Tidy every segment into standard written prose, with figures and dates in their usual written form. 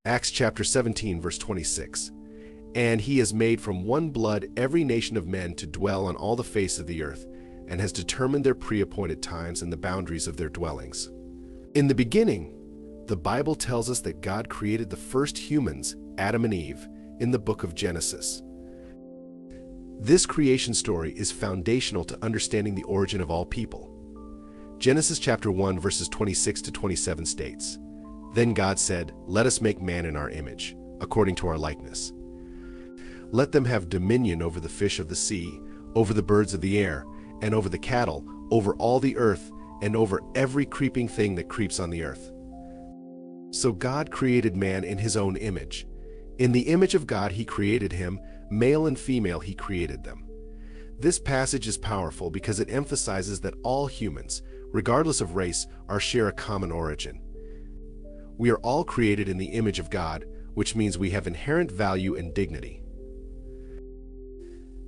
Acts chapter 17, verse 26. And he has made from one blood every nation of men to dwell on all the face of the earth, and has determined their pre-appointed times and the boundaries of their dwellings. In the beginning, the Bible tells us that God created the first humans, Adam and Eve, in the book of Genesis. This creation story is foundational to understanding the origin of all people. Genesis chapter 1, verses 26 to 27 states, "Then God said, 'Let us make man in our image, according to our likeness. Let them have dominion over the fish of the sea, over the birds of the air, and over the cattle, over all the earth, and over every creeping thing that creeps on the earth.' So God created man in his own image. In the image of God he created him, male and female he created them." This passage is powerful because it emphasizes that all humans, regardless of race, share a common origin. We are all created in the image of God, which means we have inherent value and dignity.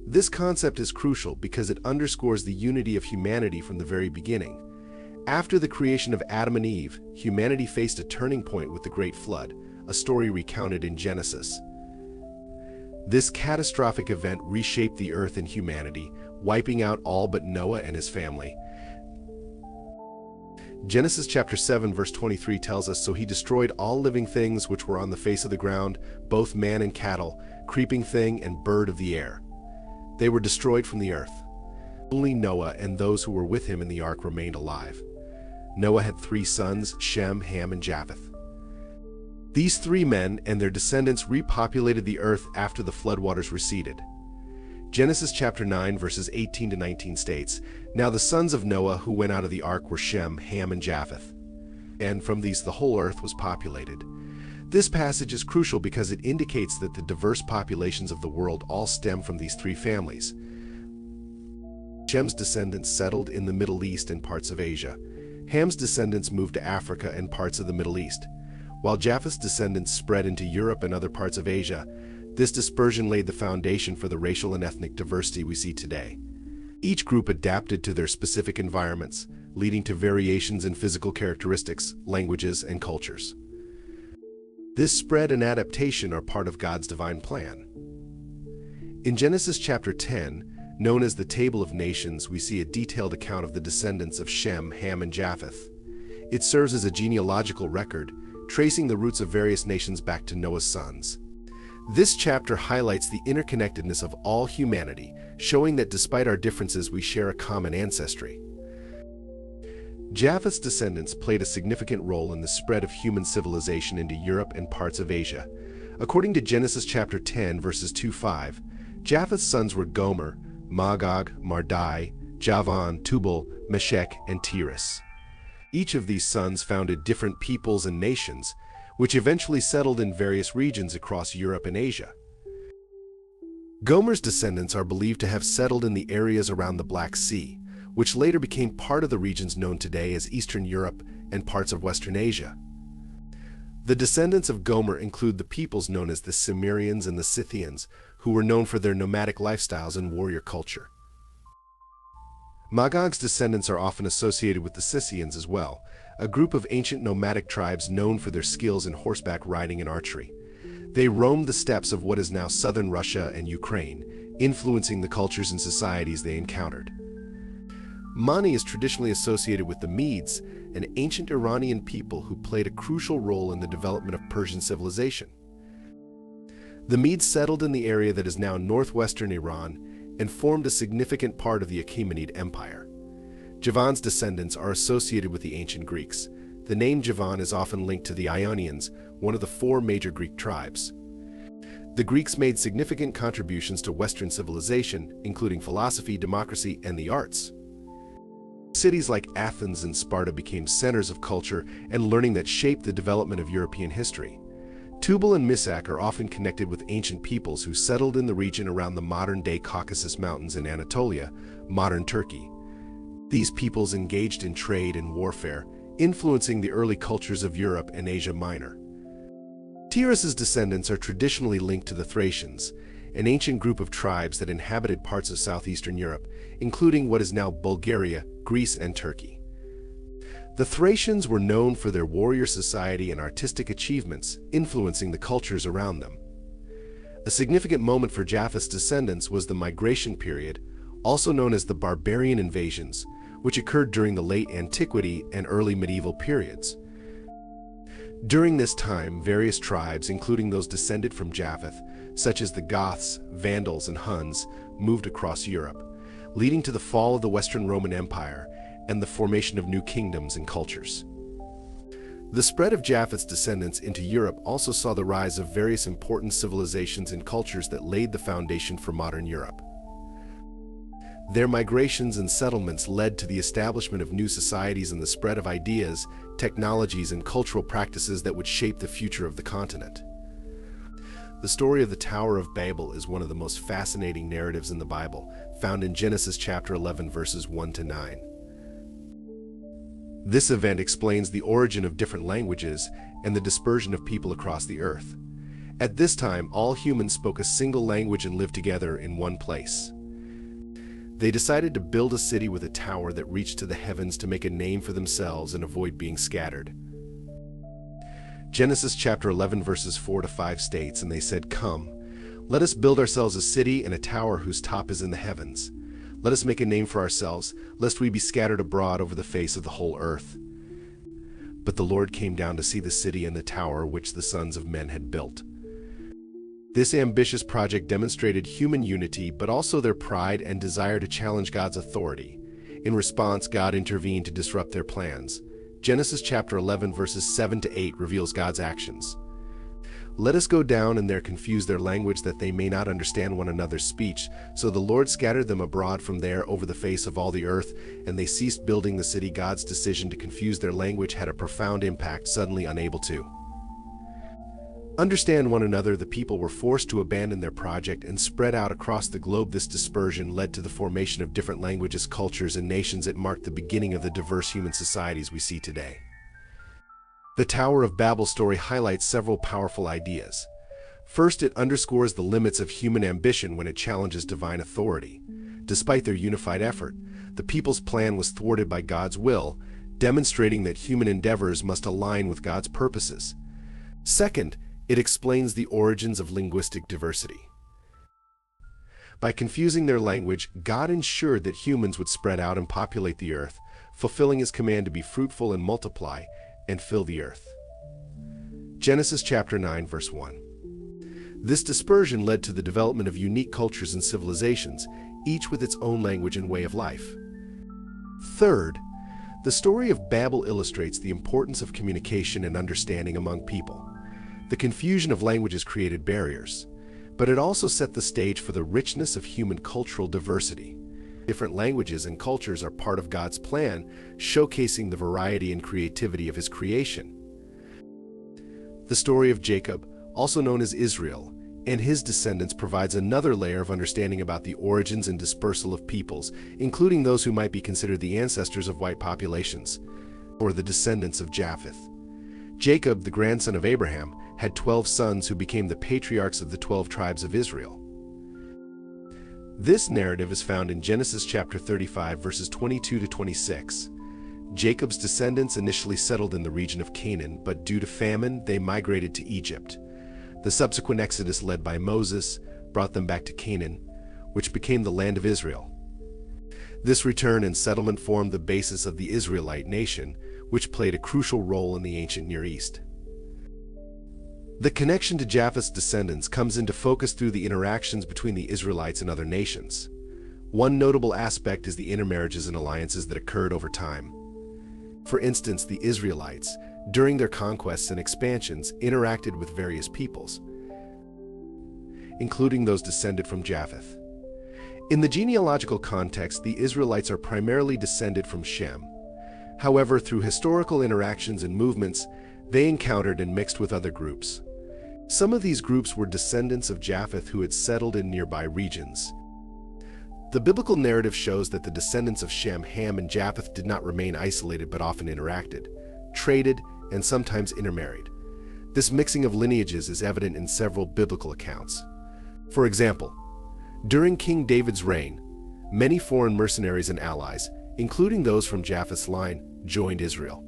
This concept is crucial because it underscores the unity of humanity from the very beginning. After the creation of Adam and Eve, humanity faced a turning point with the Great Flood, a story recounted in Genesis. This catastrophic event reshaped the earth and humanity, wiping out all but Noah and his family. Genesis chapter 7, verse 23 tells us, "So he destroyed all living things which were on the face of the ground, both man and cattle, creeping thing and bird of the air. They were destroyed from the earth. Only Noah and those who were with him in the ark remained alive." Noah had 3 sons, Shem, Ham, and Japheth. These 3 men and their descendants repopulated the earth after the floodwaters receded. Genesis chapter 9, verses 18 to 19 states, "Now the sons of Noah who went out of the ark were Shem, Ham, and Japheth. And from these the whole earth was populated." This passage is crucial because it indicates that the diverse populations of the world all stem from these 3 families. Shem's descendants settled in the Middle East and parts of Asia. Ham's descendants moved to Africa and parts of the Middle East, while Japheth's descendants spread into Europe and other parts of Asia. This dispersion laid the foundation for the racial and ethnic diversity we see today. Each group adapted to their specific environments, leading to variations in physical characteristics, languages, and cultures. This spread and adaptation are part of God's divine plan. In Genesis chapter 10, known as the Table of Nations, we see a detailed account of the descendants of Shem, Ham, and Japheth. It serves as a genealogical record, tracing the roots of various nations back to Noah's sons. This chapter highlights the interconnectedness of all humanity, showing that despite our differences, we share a common ancestry. Japheth's descendants played a significant role in the spread of human civilization into Europe and parts of Asia. According to Genesis chapter 10, verses 2-5, Japheth's sons were Gomer, Magog, Madai, Javan, Tubal, Meshech, and Tiras. Each of these sons founded different peoples and nations, which eventually settled in various regions across Europe and Asia. Gomer's descendants are believed to have settled in the areas around the Black Sea, which later became part of the regions known today as Eastern Europe and parts of Western Asia. The descendants of Gomer include the peoples known as the Cimmerians and the Scythians, who were known for their nomadic lifestyles and warrior culture. Magog's descendants are often associated with the Scythians as well, a group of ancient nomadic tribes known for their skills in horseback riding and archery. They roamed the steppes of what is now southern Russia and Ukraine, influencing the cultures and societies they encountered. Mani is traditionally associated with the Medes, an ancient Iranian people who played a crucial role in the development of Persian civilization. The Medes settled in the area that is now northwestern Iran and formed a significant part of the Achaemenid Empire. Javan's descendants are associated with the ancient Greeks. The name Javan is often linked to the Ionians, one of the 4 major Greek tribes. The Greeks made significant contributions to Western civilization, including philosophy, democracy, and the arts. Cities like Athens and Sparta became centers of culture and learning that shaped the development of European history. Tubal and Misak are often connected with ancient peoples who settled in the region around the modern-day Caucasus Mountains in Anatolia, modern Turkey. These peoples engaged in trade and warfare, influencing the early cultures of Europe and Asia Minor. Tiras's descendants are traditionally linked to the Thracians, an ancient group of tribes that inhabited parts of southeastern Europe, including what is now Bulgaria, Greece, and Turkey. The Thracians were known for their warrior society and artistic achievements, influencing the cultures around them. A significant moment for Japheth's descendants was the migration period, also known as the barbarian invasions, which occurred during the late antiquity and early medieval periods. During this time, various tribes, including those descended from Japheth, such as the Goths, Vandals, and Huns, moved across Europe, leading to the fall of the Western Roman Empire and the formation of new kingdoms and cultures. The spread of Japheth's descendants into Europe also saw the rise of various important civilizations and cultures that laid the foundation for modern Europe. Their migrations and settlements led to the establishment of new societies and the spread of ideas, technologies, and cultural practices that would shape the future of the continent. The story of the Tower of Babel is one of the most fascinating narratives in the Bible, found in Genesis chapter 11 verses 1 to 9. This event explains the origin of different languages and the dispersion of people across the earth. At this time, all humans spoke a single language and lived together in one place. They decided to build a city with a tower that reached to the heavens to make a name for themselves and avoid being scattered. Genesis chapter 11 verses 4 to 5 states, "And they said, 'Come, let us build ourselves a city and a tower whose top is in the heavens. Let us make a name for ourselves, lest we be scattered abroad over the face of the whole earth.' But the Lord came down to see the city and the tower which the sons of men had built." This ambitious project demonstrated human unity, but also their pride and desire to challenge God's authority. In response, God intervened to disrupt their plans. Genesis chapter 11 verses 7 to 8 reveals God's actions. "Let us go down and there confuse their language, that they may not understand one another's speech. So the Lord scattered them abroad from there over the face of all the earth, and they ceased building the city." God's decision to confuse their language had a profound impact. Suddenly unable to understand one another, the people were forced to abandon their project and spread out across the globe. This dispersion led to the formation of different languages, cultures, and nations. It marked the beginning of the diverse human societies we see today. The Tower of Babel story highlights several powerful ideas. First, it underscores the limits of human ambition when it challenges divine authority. Despite their unified effort, the people's plan was thwarted by God's will, demonstrating that human endeavors must align with God's purposes. Second, it explains the origins of linguistic diversity. By confusing their language, God ensured that humans would spread out and populate the earth, fulfilling his command to be fruitful and multiply and fill the earth. Genesis chapter 9 verse 1. This dispersion led to the development of unique cultures and civilizations, each with its own language and way of life. Third, the story of Babel illustrates the importance of communication and understanding among people. The confusion of languages created barriers, but it also set the stage for the richness of human cultural diversity. Different languages and cultures are part of God's plan, showcasing the variety and creativity of his creation. The story of Jacob, also known as Israel, and his descendants provides another layer of understanding about the origins and dispersal of peoples, including those who might be considered the ancestors of white populations, or the descendants of Japheth. Jacob, the grandson of Abraham, had 12 sons who became the patriarchs of the 12 tribes of Israel. This narrative is found in Genesis chapter 35 verses 22 to 26. Jacob's descendants initially settled in the region of Canaan, but due to famine, they migrated to Egypt. The subsequent exodus led by Moses brought them back to Canaan, which became the land of Israel. This return and settlement formed the basis of the Israelite nation, which played a crucial role in the ancient Near East. The connection to Japheth's descendants comes into focus through the interactions between the Israelites and other nations. One notable aspect is the intermarriages and alliances that occurred over time. For instance, the Israelites, during their conquests and expansions, interacted with various peoples, including those descended from Japheth. In the genealogical context, the Israelites are primarily descended from Shem. However, through historical interactions and movements, they encountered and mixed with other groups. Some of these groups were descendants of Japheth who had settled in nearby regions. The biblical narrative shows that the descendants of Shem, Ham, and Japheth did not remain isolated but often interacted, traded, and sometimes intermarried. This mixing of lineages is evident in several biblical accounts. For example, during King David's reign, many foreign mercenaries and allies, including those from Japheth's line, joined Israel.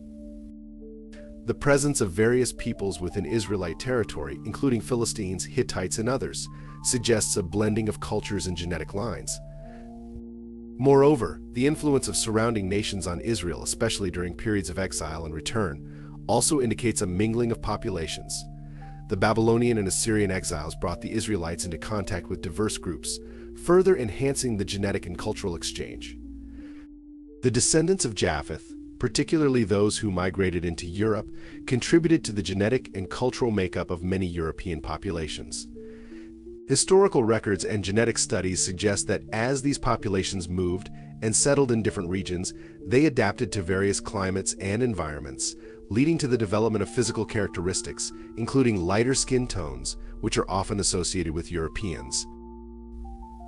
The presence of various peoples within Israelite territory, including Philistines, Hittites, and others, suggests a blending of cultures and genetic lines. Moreover, the influence of surrounding nations on Israel, especially during periods of exile and return, also indicates a mingling of populations. The Babylonian and Assyrian exiles brought the Israelites into contact with diverse groups, further enhancing the genetic and cultural exchange. The descendants of Japheth, particularly those who migrated into Europe, contributed to the genetic and cultural makeup of many European populations. Historical records and genetic studies suggest that as these populations moved and settled in different regions, they adapted to various climates and environments, leading to the development of physical characteristics, including lighter skin tones, which are often associated with Europeans.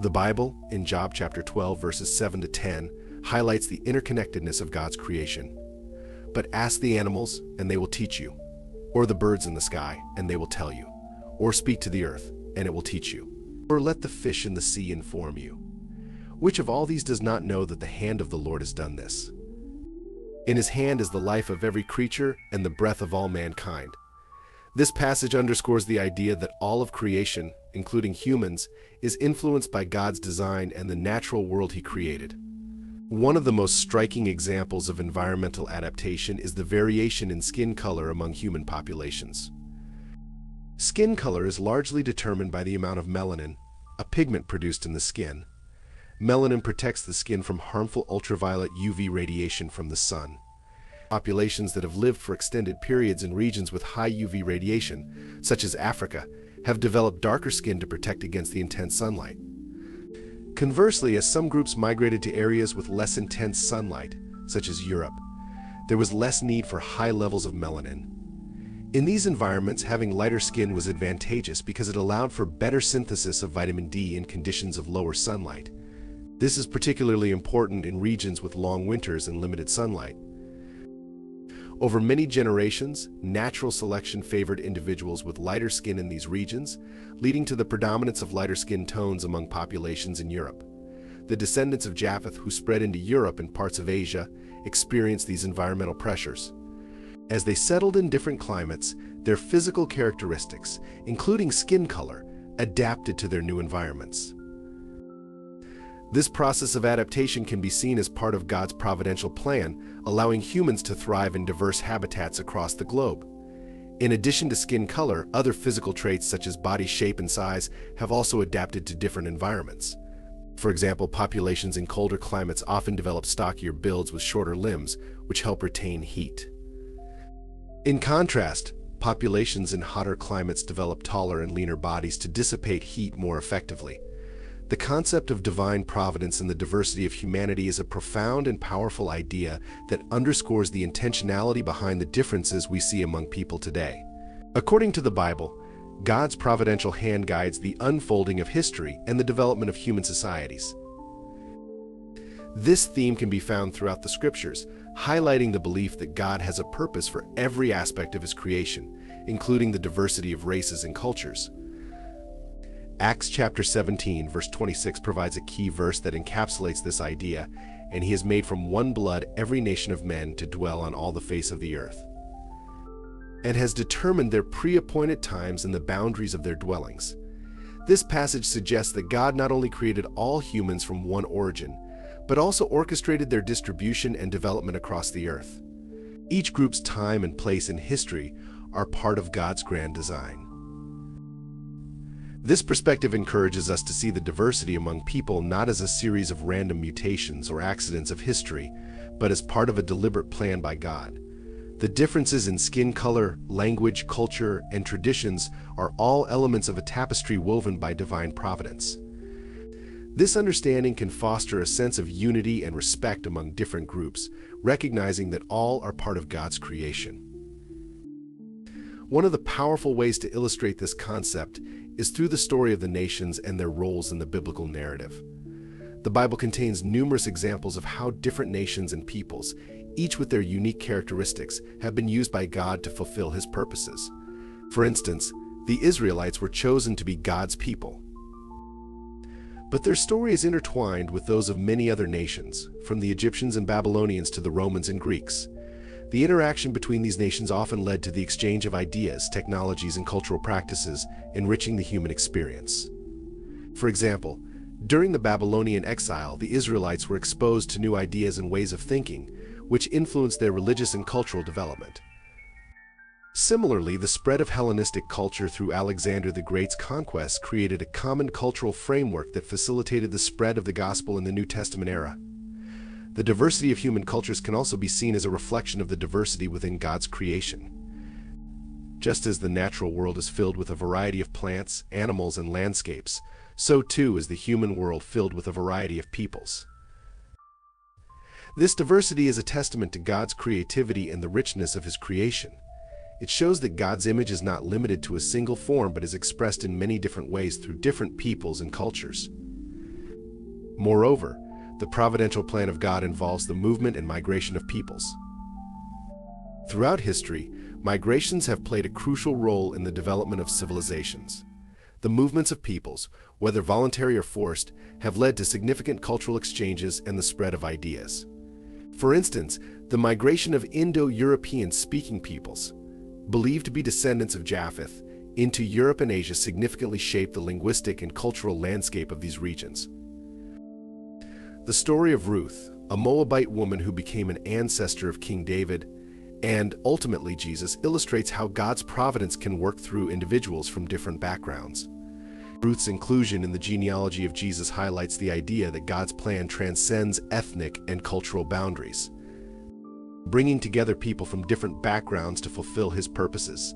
The Bible, in Job chapter 12, verses 7 to 10, highlights the interconnectedness of God's creation. But ask the animals, and they will teach you, or the birds in the sky, and they will tell you, or speak to the earth, and it will teach you, or let the fish in the sea inform you. Which of all these does not know that the hand of the Lord has done this? In his hand is the life of every creature and the breath of all mankind. This passage underscores the idea that all of creation, including humans, is influenced by God's design and the natural world he created. One of the most striking examples of environmental adaptation is the variation in skin color among human populations. Skin color is largely determined by the amount of melanin, a pigment produced in the skin. Melanin protects the skin from harmful ultraviolet UV radiation from the sun. Populations that have lived for extended periods in regions with high UV radiation, such as Africa, have developed darker skin to protect against the intense sunlight. Conversely, as some groups migrated to areas with less intense sunlight, such as Europe, there was less need for high levels of melanin. In these environments, having lighter skin was advantageous because it allowed for better synthesis of vitamin D in conditions of lower sunlight. This is particularly important in regions with long winters and limited sunlight. Over many generations, natural selection favored individuals with lighter skin in these regions, leading to the predominance of lighter skin tones among populations in Europe. The descendants of Japheth who spread into Europe and parts of Asia experienced these environmental pressures. As they settled in different climates, their physical characteristics, including skin color, adapted to their new environments. This process of adaptation can be seen as part of God's providential plan, allowing humans to thrive in diverse habitats across the globe. In addition to skin color, other physical traits such as body shape and size have also adapted to different environments. For example, populations in colder climates often develop stockier builds with shorter limbs, which help retain heat. In contrast, populations in hotter climates develop taller and leaner bodies to dissipate heat more effectively. The concept of divine providence and the diversity of humanity is a profound and powerful idea that underscores the intentionality behind the differences we see among people today. According to the Bible, God's providential hand guides the unfolding of history and the development of human societies. This theme can be found throughout the scriptures, highlighting the belief that God has a purpose for every aspect of his creation, including the diversity of races and cultures. Acts chapter 17, verse 26 provides a key verse that encapsulates this idea, and he has made from one blood every nation of men to dwell on all the face of the earth, and has determined their pre-appointed times and the boundaries of their dwellings. This passage suggests that God not only created all humans from one origin, but also orchestrated their distribution and development across the earth. Each group's time and place in history are part of God's grand design. This perspective encourages us to see the diversity among people not as a series of random mutations or accidents of history, but as part of a deliberate plan by God. The differences in skin color, language, culture, and traditions are all elements of a tapestry woven by divine providence. This understanding can foster a sense of unity and respect among different groups, recognizing that all are part of God's creation. One of the powerful ways to illustrate this concept is through the story of the nations and their roles in the biblical narrative. The Bible contains numerous examples of how different nations and peoples, each with their unique characteristics, have been used by God to fulfill his purposes. For instance, the Israelites were chosen to be God's people. But their story is intertwined with those of many other nations, from the Egyptians and Babylonians to the Romans and Greeks. The interaction between these nations often led to the exchange of ideas, technologies, and cultural practices, enriching the human experience. For example, during the Babylonian exile, the Israelites were exposed to new ideas and ways of thinking, which influenced their religious and cultural development. Similarly, the spread of Hellenistic culture through Alexander the Great's conquest created a common cultural framework that facilitated the spread of the gospel in the New Testament era. The diversity of human cultures can also be seen as a reflection of the diversity within God's creation. Just as the natural world is filled with a variety of plants, animals, and landscapes, so too is the human world filled with a variety of peoples. This diversity is a testament to God's creativity and the richness of His creation. It shows that God's image is not limited to a single form but is expressed in many different ways through different peoples and cultures. Moreover, the providential plan of God involves the movement and migration of peoples. Throughout history, migrations have played a crucial role in the development of civilizations. The movements of peoples, whether voluntary or forced, have led to significant cultural exchanges and the spread of ideas. For instance, the migration of Indo-European-speaking peoples, believed to be descendants of Japheth, into Europe and Asia significantly shaped the linguistic and cultural landscape of these regions. The story of Ruth, a Moabite woman who became an ancestor of King David, and ultimately Jesus, illustrates how God's providence can work through individuals from different backgrounds. Ruth's inclusion in the genealogy of Jesus highlights the idea that God's plan transcends ethnic and cultural boundaries, bringing together people from different backgrounds to fulfill His purposes.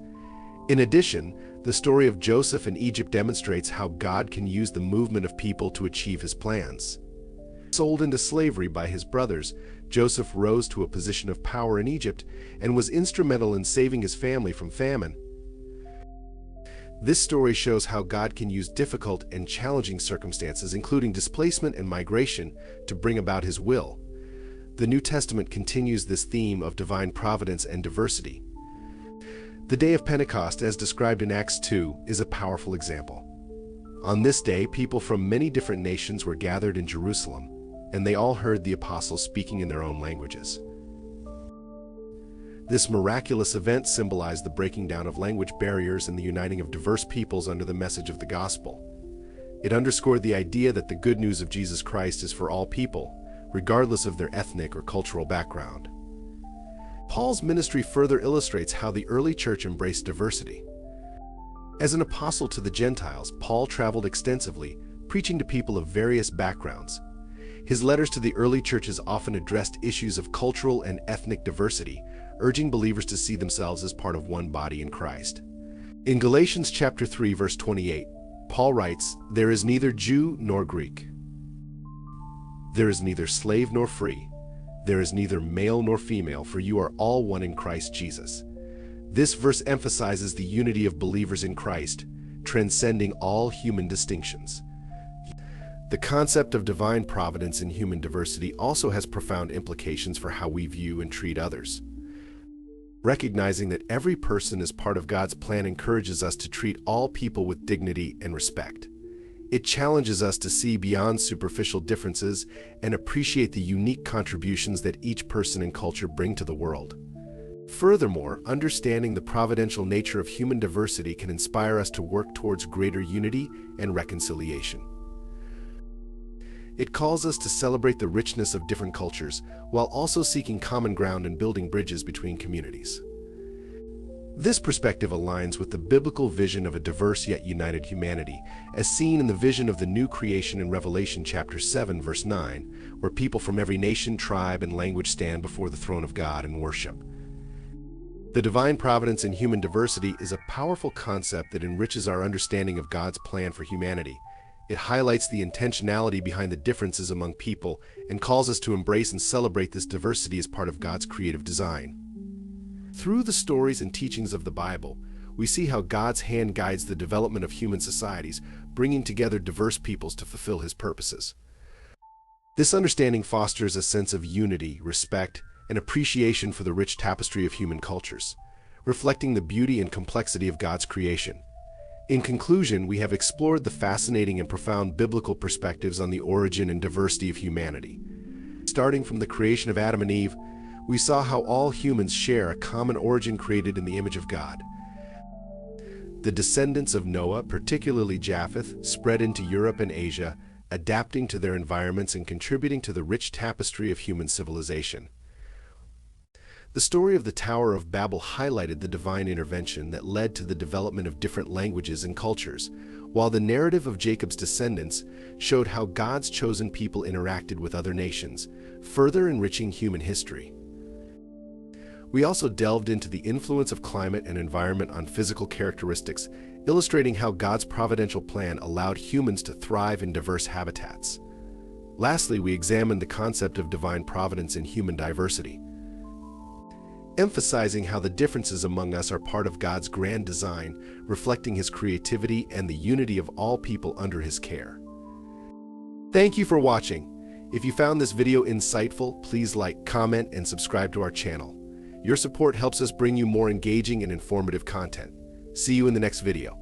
In addition, the story of Joseph in Egypt demonstrates how God can use the movement of people to achieve His plans. Sold into slavery by his brothers, Joseph rose to a position of power in Egypt and was instrumental in saving his family from famine. This story shows how God can use difficult and challenging circumstances, including displacement and migration, to bring about His will. The New Testament continues this theme of divine providence and diversity. The day of Pentecost, as described in Acts 2, is a powerful example. On this day, people from many different nations were gathered in Jerusalem, and they all heard the apostles speaking in their own languages. This miraculous event symbolized the breaking down of language barriers and the uniting of diverse peoples under the message of the gospel. It underscored the idea that the good news of Jesus Christ is for all people, regardless of their ethnic or cultural background. Paul's ministry further illustrates how the early church embraced diversity. As an apostle to the Gentiles, Paul traveled extensively, preaching to people of various backgrounds. His letters to the early churches often addressed issues of cultural and ethnic diversity, urging believers to see themselves as part of one body in Christ. In Galatians chapter 3, verse 28, Paul writes, "There is neither Jew nor Greek. There is neither slave nor free. There is neither male nor female, for you are all one in Christ Jesus." This verse emphasizes the unity of believers in Christ, transcending all human distinctions. The concept of divine providence and human diversity also has profound implications for how we view and treat others. Recognizing that every person is part of God's plan encourages us to treat all people with dignity and respect. It challenges us to see beyond superficial differences and appreciate the unique contributions that each person and culture bring to the world. Furthermore, understanding the providential nature of human diversity can inspire us to work towards greater unity and reconciliation. It calls us to celebrate the richness of different cultures, while also seeking common ground and building bridges between communities. This perspective aligns with the biblical vision of a diverse yet united humanity, as seen in the vision of the new creation in Revelation chapter 7, verse 9, where people from every nation, tribe, and language stand before the throne of God and worship. The divine providence in human diversity is a powerful concept that enriches our understanding of God's plan for humanity. It highlights the intentionality behind the differences among people and calls us to embrace and celebrate this diversity as part of God's creative design. Through the stories and teachings of the Bible, we see how God's hand guides the development of human societies, bringing together diverse peoples to fulfill His purposes. This understanding fosters a sense of unity, respect, and appreciation for the rich tapestry of human cultures, reflecting the beauty and complexity of God's creation. In conclusion, we have explored the fascinating and profound biblical perspectives on the origin and diversity of humanity. Starting from the creation of Adam and Eve, we saw how all humans share a common origin created in the image of God. The descendants of Noah, particularly Japheth, spread into Europe and Asia, adapting to their environments and contributing to the rich tapestry of human civilization. The story of the Tower of Babel highlighted the divine intervention that led to the development of different languages and cultures, while the narrative of Jacob's descendants showed how God's chosen people interacted with other nations, further enriching human history. We also delved into the influence of climate and environment on physical characteristics, illustrating how God's providential plan allowed humans to thrive in diverse habitats. Lastly, we examined the concept of divine providence in human diversity, emphasizing how the differences among us are part of God's grand design, reflecting His creativity and the unity of all people under His care. Thank you for watching. If you found this video insightful, please like, comment, and subscribe to our channel. Your support helps us bring you more engaging and informative content. See you in the next video.